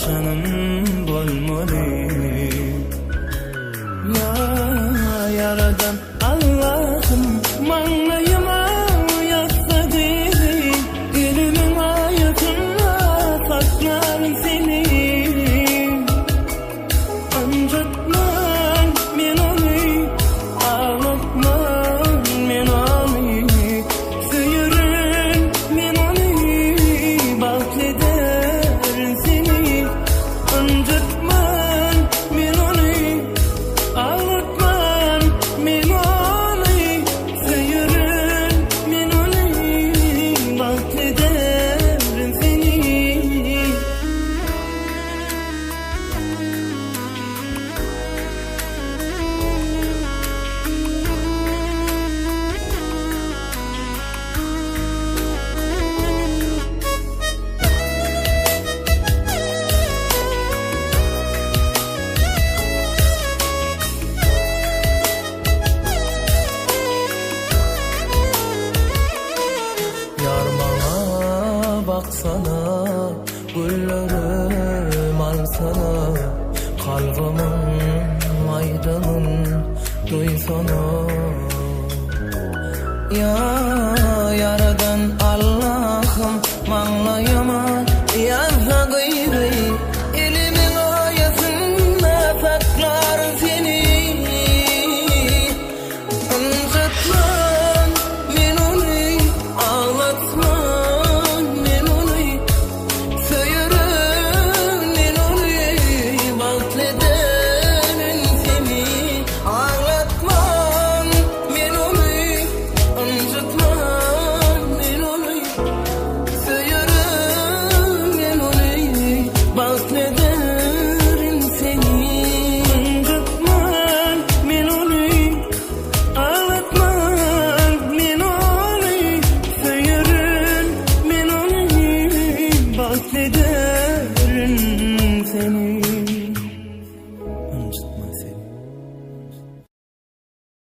şanım bolmaly. Ya yaradan Allah'ım manglayıma yazsa dedi, gülümün ayetine saklar seni. Anjatman men onu, ağlatman men onu, söyürün men onu, bakleder seni. Anjatman men onu, ağlatman men onu, söyürün men onu, bakleder seni. Yar bana baksana, güllerim alsana, kalbimın maydanın duysana. Ya